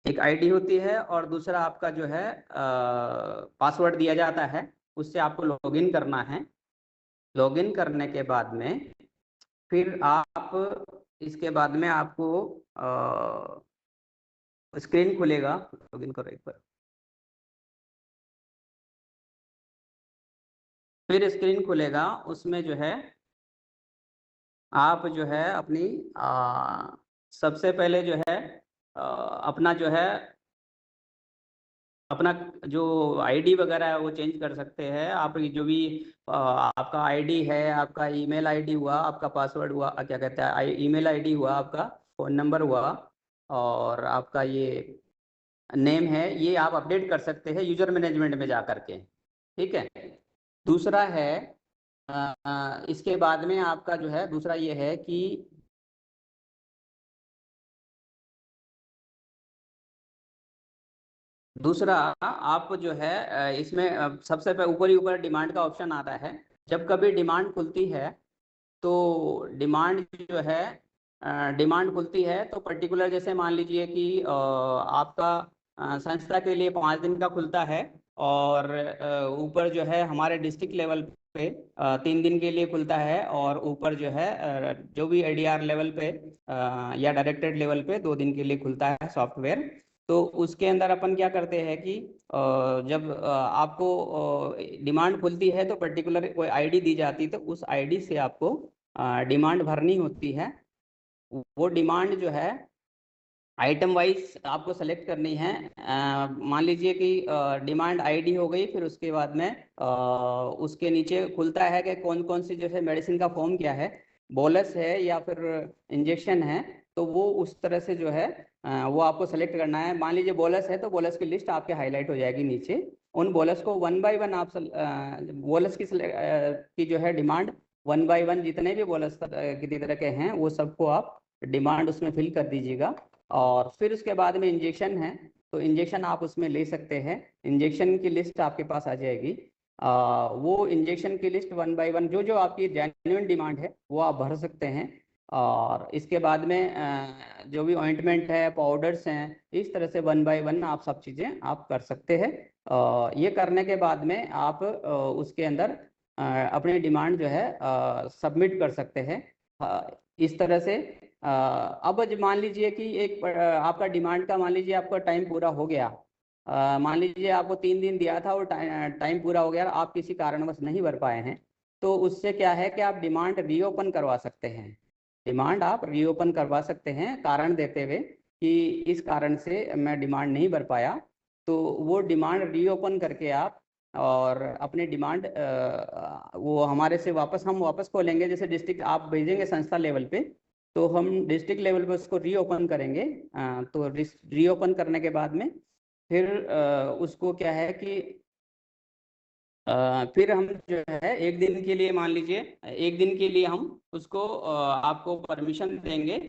एक आईडी होती है और दूसरा आपका जो है पासवर्ड दिया जाता है, उससे आपको लॉगिन करना है। लॉगिन करने के बाद में फिर आप इसके बाद में आपको स्क्रीन खुलेगा। लॉगिन करो एक बार। फिर स्क्रीन खुलेगा, उसमें जो है आप जो है अपनी सबसे पहले जो है अपना जो है अपना जो आईडी वगैरह है वो चेंज कर सकते हैं आप। जो भी आपका आईडी है, आपका ईमेल आईडी हुआ, आपका पासवर्ड हुआ, क्या कहते हैं, ईमेल आईडी हुआ, आपका फ़ोन नंबर हुआ, और आपका ये नेम है, ये आप अपडेट कर सकते हैं यूजर मैनेजमेंट में जा करके। ठीक है। दूसरा है इसके बाद में आपका जो है दूसरा ये है कि दूसरा आप जो है इसमें सबसे ऊपर ही ऊपर डिमांड का ऑप्शन आता है। जब कभी डिमांड खुलती है तो डिमांड जो है डिमांड खुलती है तो पर्टिकुलर, जैसे मान लीजिए कि आपका संस्था के लिए 5 दिन का खुलता है, और ऊपर जो है हमारे डिस्ट्रिक्ट लेवल पे 3 दिन के लिए खुलता है, और ऊपर जो है जो भी एडीआर लेवल पे या डायरेक्टेड लेवल पे 2 दिन के लिए खुलता है सॉफ्टवेयर। तो उसके अंदर अपन क्या करते हैं कि जब आपको डिमांड खुलती है तो पर्टिकुलर कोई आईडी दी जाती है, तो उस आईडी से आपको डिमांड भरनी होती है। वो डिमांड जो है आइटम वाइज आपको सेलेक्ट करनी है। मान लीजिए कि डिमांड आईडी हो गई, फिर उसके बाद में उसके नीचे खुलता है कि कौन कौन सी जैसे मेडिसिन का फॉर्म क्या है, बोलस है या फिर इंजेक्शन है, तो वो उस तरह से जो है वो आपको सेलेक्ट करना है। मान लीजिए बोलस है तो बोलस की लिस्ट आपके हाईलाइट हो जाएगी नीचे। उन बोलस को 1 बाय 1 आप बोलस की जो है डिमांड 1 बाय 1 जितने भी बोलस किसी तरह के हैं वो सबको आप डिमांड उसमें फिल कर दीजिएगा। और फिर उसके बाद में इंजेक्शन है तो इंजेक्शन आप उसमें ले सकते हैं। इंजेक्शन की लिस्ट आपके पास आ जाएगी। वो इंजेक्शन की लिस्ट 1 बाय 1 जो जो आपकी जेन्युइन डिमांड है वो आप भर सकते हैं। और इसके बाद में जो भी ऑइंटमेंट है, पाउडर्स हैं, इस तरह से 1 बाय 1 आप सब चीज़ें आप कर सकते हैं। ये करने के बाद में आप उसके अंदर अपनी डिमांड जो है सबमिट कर सकते हैं। इस तरह से अब मान लीजिए कि एक आपका डिमांड का मान लीजिए आपका टाइम पूरा हो गया। मान लीजिए आपको 3 दिन दिया था और टाइम पूरा हो गया, आप किसी कारणवश नहीं भर पाए हैं, तो उससे क्या है कि आप डिमांड रीओपन करवा सकते हैं। डिमांड आप रीओपन करवा सकते हैं कारण देते हुए कि इस कारण से मैं डिमांड नहीं भर पाया। तो वो डिमांड रीओपन करके आप और अपने डिमांड वो हमारे से हम वापस खोलेंगे। जैसे डिस्ट्रिक्ट आप भेजेंगे संस्था लेवल पे, तो हम डिस्ट्रिक्ट लेवल पे उसको रीओपन करेंगे। तो रीओपन करने के बाद में फिर उसको क्या है कि फिर हम जो है 1 दिन के लिए, मान लीजिए 1 दिन के लिए हम उसको आपको परमिशन देंगे।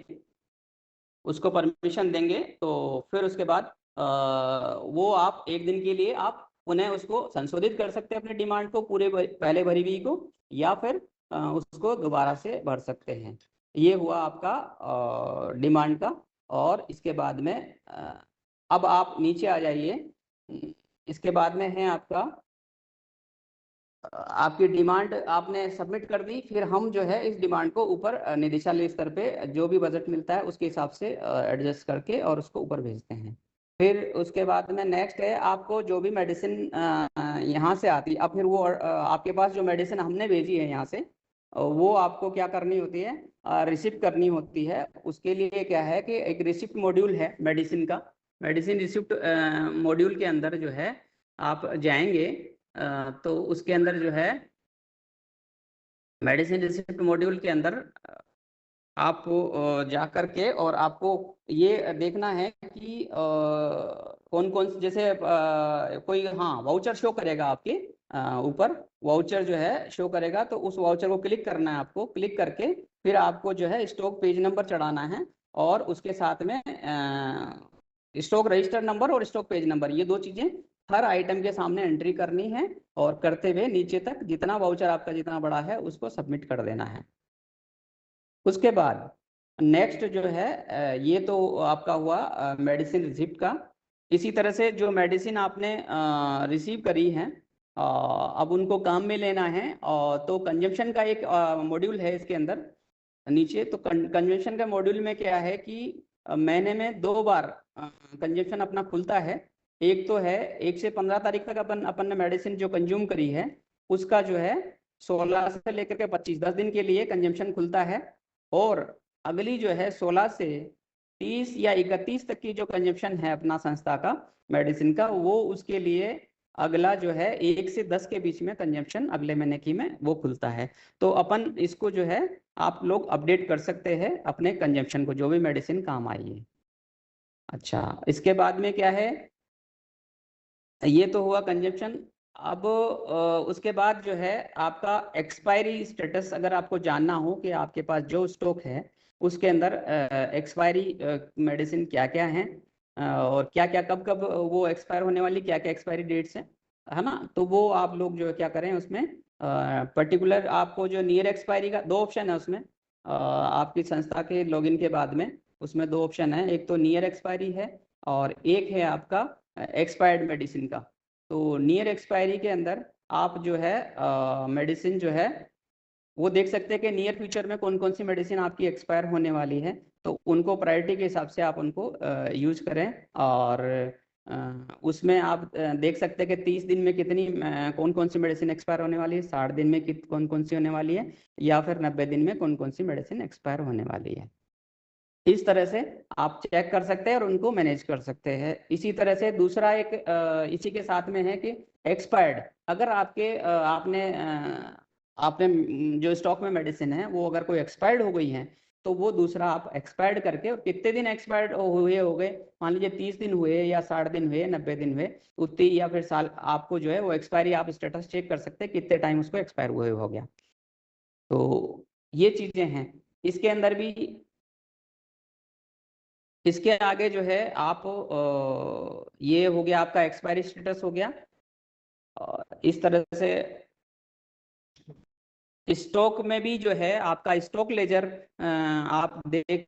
उसको परमिशन देंगे तो फिर उसके बाद वो आप 1 दिन के लिए आप पुनः उसको संशोधित कर सकते हैं अपने डिमांड को, पूरे पहले भरी हुई को, या फिर उसको दोबारा से भर सकते हैं। ये हुआ आपका डिमांड का। और इसके बाद में अब आप नीचे आ जाइए। इसके बाद में है आपका आपकी डिमांड आपने सबमिट कर दी। फिर हम जो है इस डिमांड को ऊपर निदेशालय स्तर पे जो भी बजट मिलता है उसके हिसाब से एडजस्ट करके और उसको ऊपर भेजते हैं। फिर उसके बाद में नेक्स्ट है आपको जो भी मेडिसिन यहाँ से आती है, अब फिर वो आपके पास जो मेडिसिन हमने भेजी है यहाँ से वो आपको क्या करनी होती है, रिसिप्ट करनी होती है। उसके लिए क्या है कि एक रिसिप्ट मॉड्यूल है मेडिसिन का। मेडिसिन रिसिप्ट मॉड्यूल के अंदर जो है आप जाएंगे तो उसके अंदर जो है मेडिसिन रिसिप्ट मॉड्यूल के अंदर आपको जा करके और आपको ये देखना है कि कौन कौन से, जैसे कोई हाँ वाउचर शो करेगा आपके ऊपर। वाउचर जो है शो करेगा तो उस वाउचर को क्लिक करना है आपको। क्लिक करके फिर आपको जो है स्टॉक पेज नंबर चढ़ाना है, और उसके साथ में स्टॉक रजिस्टर नंबर और स्टॉक पेज नंबर, ये 2 चीजें हर आइटम के सामने एंट्री करनी है। और करते हुए नीचे तक जितना वाउचर आपका जितना बड़ा है उसको सबमिट कर देना है। उसके बाद नेक्स्ट जो है ये तो आपका हुआ मेडिसिन रिसिप्ट का। इसी तरह से जो मेडिसिन आपने रिसीव करी है अब उनको काम में लेना है, तो कंजम्पशन का एक मॉड्यूल है इसके अंदर नीचे। तो कंजम्पशन का मॉड्यूल में क्या है कि महीने में 2 बार कंजम्पशन अपना खुलता है। एक तो है 1 से 15 तारीख तक अपन ने मेडिसिन जो कंज्यूम करी है उसका जो है 16 से लेकर के 25 10 दिन के लिए कंजम्पशन खुलता है। और अगली जो है 16 से 30 या 31 तक की जो कंजम्पशन है अपना संस्था का मेडिसिन का, वो उसके लिए अगला जो है 1 से 10 के बीच में कंजम्पशन अगले महीने की में वो खुलता है। तो अपन इसको जो है आप लोग अपडेट कर सकते हैं अपने कंजम्पशन को, जो भी मेडिसिन काम आई है। अच्छा, इसके बाद में क्या है, ये तो हुआ कंजम्पशन। अब उसके बाद जो है आपका एक्सपायरी स्टेटस अगर आपको जानना हो कि आपके पास जो स्टॉक है उसके अंदर एक्सपायरी मेडिसिन क्या क्या है और क्या क्या कब कब वो एक्सपायर होने वाली, क्या क्या एक्सपायरी डेट्स है ना। तो वो आप लोग जो क्या करें उसमें पर्टिकुलर आपको जो नियर एक्सपायरी का 2 ऑप्शन है उसमें आपकी संस्था के लॉगिन के बाद में उसमें 2 ऑप्शन है, एक तो नियर एक्सपायरी है और एक है आपका एक्सपायर्ड मेडिसिन का। तो नियर एक्सपायरी के अंदर आप जो है मेडिसिन जो है वो देख सकते हैं कि नियर फ्यूचर में कौन कौन सी मेडिसिन आपकी एक्सपायर होने वाली है, तो उनको प्रायोरिटी के हिसाब से आप उनको यूज करें। और उसमें आप देख सकते हैं कि 30 दिन में कितनी कौन कौन सी मेडिसिन एक्सपायर होने वाली है, 60 दिन में कौन कौन सी होने वाली है, या फिर 90 दिन में कौन कौन सी मेडिसिन एक्सपायर होने वाली है। इस तरह से आप चेक कर सकते हैं और उनको मैनेज कर सकते हैं। इसी तरह से दूसरा एक इसी के साथ में है कि एक्सपायर्ड, अगर आपके आपने जो स्टॉक में मेडिसिन है वो अगर कोई एक्सपायर्ड हो गई है तो वो दूसरा आप एक्सपायर्ड करके, और कितने दिन एक्सपायर्ड हुए हो गए, मान लीजिए 30 दिन हुए या 60 दिन हुए 90 दिन हुए उतनी या फिर साल, आपको जो है वो एक्सपायरी आप स्टेटस चेक कर सकते हैं कितने टाइम उसको एक्सपायर हुए हो गया। तो ये चीजें हैं इसके अंदर भी। इसके आगे जो है आप ये हो गया आपका एक्सपायरी स्टेटस हो गया। और इस तरह से स्टॉक में भी जो है आपका स्टॉक लेजर आप देख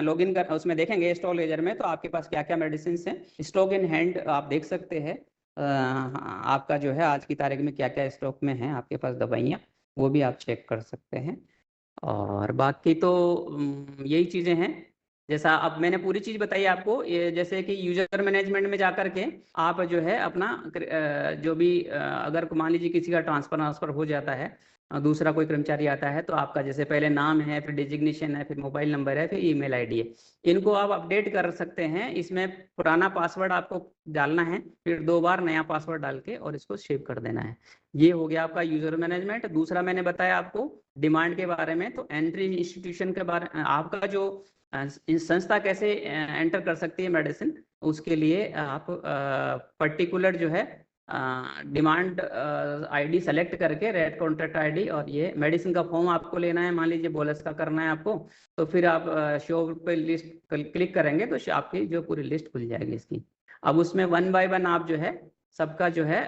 लॉगिन कर उसमें देखेंगे स्टॉक लेजर में, तो आपके पास क्या क्या मेडिसिन हैं स्टॉक इन हैंड आप देख सकते हैं। आपका जो है आज की तारीख में क्या क्या स्टॉक में है आपके पास दवाइयाँ, वो भी आप चेक कर सकते हैं। और बाकी तो यही चीज़ें हैं। जैसा अब मैंने पूरी चीज़ बताई आपको, ये जैसे कि यूजर मैनेजमेंट में जा कर के आप जो है अपना जो भी अगर मान लीजिए किसी का ट्रांसफर हो जाता है, दूसरा कोई कर्मचारी आता है, तो आपका जैसे पहले नाम है, फिर डिजिग्नेशन है, फिर मोबाइल नंबर है, फिर ईमेल आईडी है, इनको आप अपडेट कर सकते हैं। इसमें पुराना पासवर्ड आपको डालना है, फिर 2 बार नया पासवर्ड डाल के और इसको सेव कर देना है। ये हो गया आपका यूजर मैनेजमेंट। दूसरा मैंने बताया आपको डिमांड के बारे में, तो एंट्री इंस्टीट्यूशन के बारे में, आपका जो संस्था कैसे एंटर कर सकती है मेडिसिन, उसके लिए आप पर्टिकुलर जो है डिमांड आईडी सेलेक्ट करके रेड कॉन्ट्रैक्ट आईडी, और ये मेडिसिन का फॉर्म आपको लेना है, मान लीजिए बोलस का करना है आपको, तो फिर आप शो पे लिस्ट क्लिक करेंगे तो आपकी जो पूरी लिस्ट खुल जाएगी इसकी। अब उसमें 1 बाय 1 आप जो है सबका जो है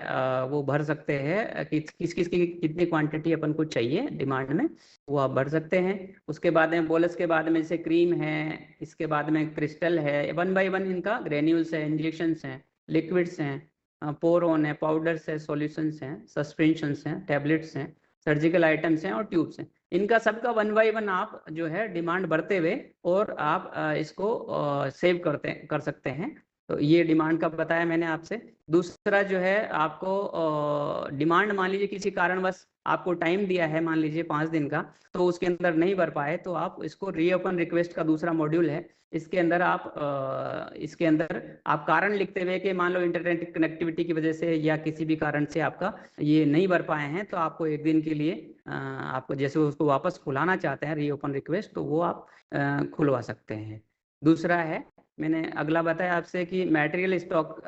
वो भर सकते हैं कि किस किस की कितनी क्वांटिटी अपन को चाहिए डिमांड में, वो आप भर सकते हैं। उसके बाद में बोलस के बाद में जैसे क्रीम है, इसके बाद में क्रिस्टल है, 1 बाय 1 इनका ग्रेन्यूल्स है, इंजेक्शंस हैं, लिक्विड्स हैं, पोर ऑन है, पाउडर्स है, सॉल्यूशंस हैं, सस्पेंशंस हैं, टैबलेट्स हैं, सर्जिकल आइटम्स हैं और ट्यूब्स हैं। इनका सबका 1 बाय 1 आप जो है डिमांड भरते हुए और आप इसको सेव कर सकते हैं। तो ये डिमांड का बताया मैंने आपसे। दूसरा जो है आपको डिमांड मान लीजिए किसी कारणवश आपको टाइम दिया है, मान लीजिए 5 दिन का, तो उसके अंदर नहीं भर पाए, तो आप इसको रीओपन रिक्वेस्ट का दूसरा मॉड्यूल है, इसके अंदर आप कारण लिखते हुए कि मान लो इंटरनेट कनेक्टिविटी की वजह से या किसी भी कारण से आपका ये नहीं भर पाए हैं, तो आपको 1 दिन के लिए आपको जैसे उसको वापस खुलाना चाहते हैं रीओपन रिक्वेस्ट, तो वो आप खुलवा सकते हैं। दूसरा है मैंने अगला बताया आपसे कि मटेरियल स्टॉक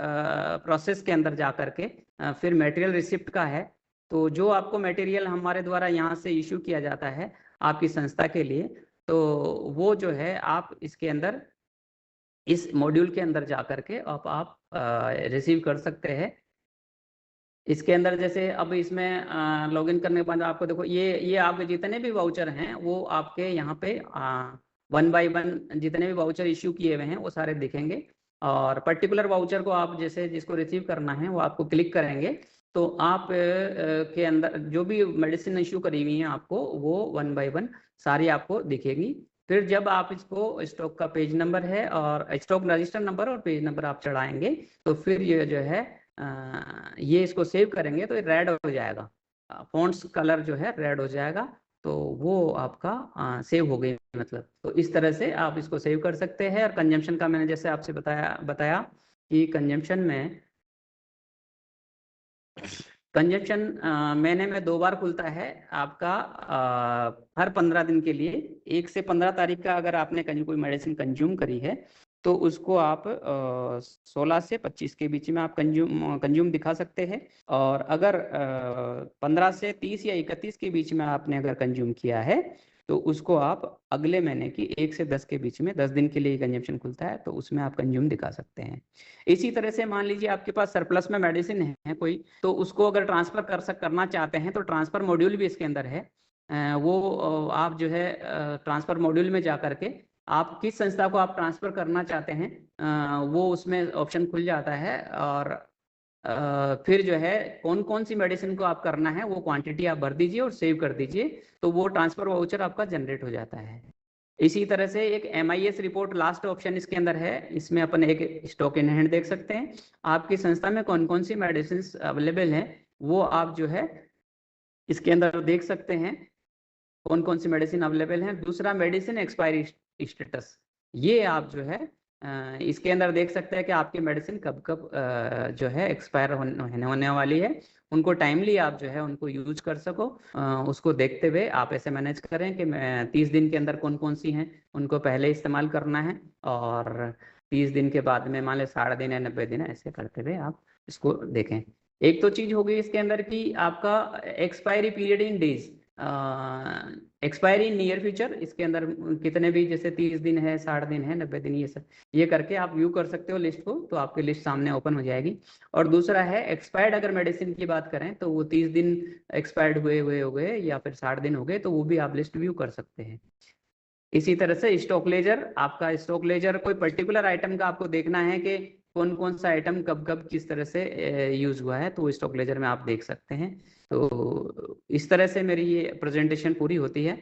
प्रोसेस के अंदर जा करके फिर मटेरियल रिसिप्ट का है। तो जो आपको मटेरियल हमारे द्वारा यहाँ से इशू किया जाता है आपकी संस्था के लिए, तो वो जो है आप इसके अंदर इस मॉड्यूल के अंदर जा करके आप रिसीव कर सकते हैं। इसके अंदर जैसे अब इसमें लॉगिन करने के बाद आपको देखो ये आपके जितने भी वाउचर हैं वो आपके यहाँ पे 1 बाय 1 जितने भी वाउचर इश्यू किए हुए हैं वो सारे दिखेंगे। और पर्टिकुलर वाउचर को आप जैसे जिसको रिसीव करना है वो आपको क्लिक करेंगे तो आप के अंदर जो भी मेडिसिन इश्यू करी हुई है आपको वो 1 बाय 1 सारी आपको दिखेगी। फिर जब आप इसको स्टॉक का पेज नंबर है और स्टॉक रजिस्टर नंबर और पेज नंबर आप चढ़ाएंगे तो फिर ये जो है ये इसको सेव करेंगे तो ये रेड हो जाएगा, फॉन्ट्स कलर जो है रेड हो जाएगा, तो वो आपका सेव हो गई मतलब। तो इस तरह से आप इसको सेव कर सकते हैं। और कंजम्पशन का मैंने जैसे आपसे बताया कि कंजम्पशन महीने में 2 बार खुलता है आपका, हर 15 दिन के लिए। 1 से 15 तारीख का अगर आपने कोई मेडिसिन कंज्यूम करी है तो उसको आप 16 से 25 के बीच में आप कंज्यूम दिखा सकते हैं। और अगर 15 से 30 या 31 के बीच में आपने अगर कंज्यूम किया है तो उसको आप अगले महीने की 1 से 10 के बीच में, 10 दिन के लिए कंजम्पशन खुलता है तो उसमें आप कंज्यूम दिखा सकते हैं। इसी तरह से मान लीजिए आपके पास सरप्लस में मेडिसिन है कोई, तो उसको अगर ट्रांसफर करना चाहते हैं तो ट्रांसफर मॉड्यूल भी इसके अंदर है। वो आप जो है ट्रांसफर मॉड्यूल में जा करके आप किस संस्था को आप ट्रांसफर करना चाहते हैं वो उसमें ऑप्शन खुल जाता है। और फिर जो है कौन कौन सी मेडिसिन को आप करना है वो क्वांटिटी आप भर दीजिए और सेव कर दीजिए, तो वो ट्रांसफर वाउचर आपका जनरेट हो जाता है। इसी तरह से एक MIS रिपोर्ट लास्ट ऑप्शन इसके अंदर है, इसमें अपन एक स्टॉक इन हैंड देख सकते हैं। आपकी संस्था में कौन कौन सी मेडिसिन अवेलेबल हैं वो आप जो है इसके अंदर देख सकते हैं, कौन कौन सी मेडिसिन अवेलेबल हैं। दूसरा मेडिसिन एक्सपायरी स्टेटस, ये आप जो है इसके अंदर देख सकते हैं कि आपकी मेडिसिन कब कब जो है एक्सपायर होने वाली है। उनको टाइमली आप जो है उनको यूज कर सको, उसको देखते हुए आप ऐसे मैनेज करें कि 30 दिन के अंदर कौन कौन सी हैं उनको पहले इस्तेमाल करना है, और 30 दिन के बाद में मान लें 60 दिन है, 90 दिन है, ऐसे करते हुए आप इसको देखें। एक तो चीज हो गई इसके अंदर कि आपका expiry period in days, expiry in near future, इसके अंदर कितने भी जैसे 30 दिन है, 60 दिन है, 90 दिन, ये सब ये करके आप व्यू कर सकते हो लिस्ट को, तो आपकी लिस्ट सामने ओपन हो जाएगी। और दूसरा है एक्सपायर्ड, अगर मेडिसिन की बात करें तो वो 30 दिन एक्सपायर्ड हुए हो गए या फिर 60 दिन हो गए तो वो भी आप लिस्ट व्यू कर सकते हैं। इसी तरह से स्टॉक लेजर, आपका स्टॉक लेजर कोई पर्टिकुलर आइटम का आपको देखना है कि कौन कौन सा आइटम कब कब किस तरह से यूज हुआ है, तो स्टॉक लेजर में आप देख सकते हैं। तो इस तरह से मेरी ये प्रेजेंटेशन पूरी होती है।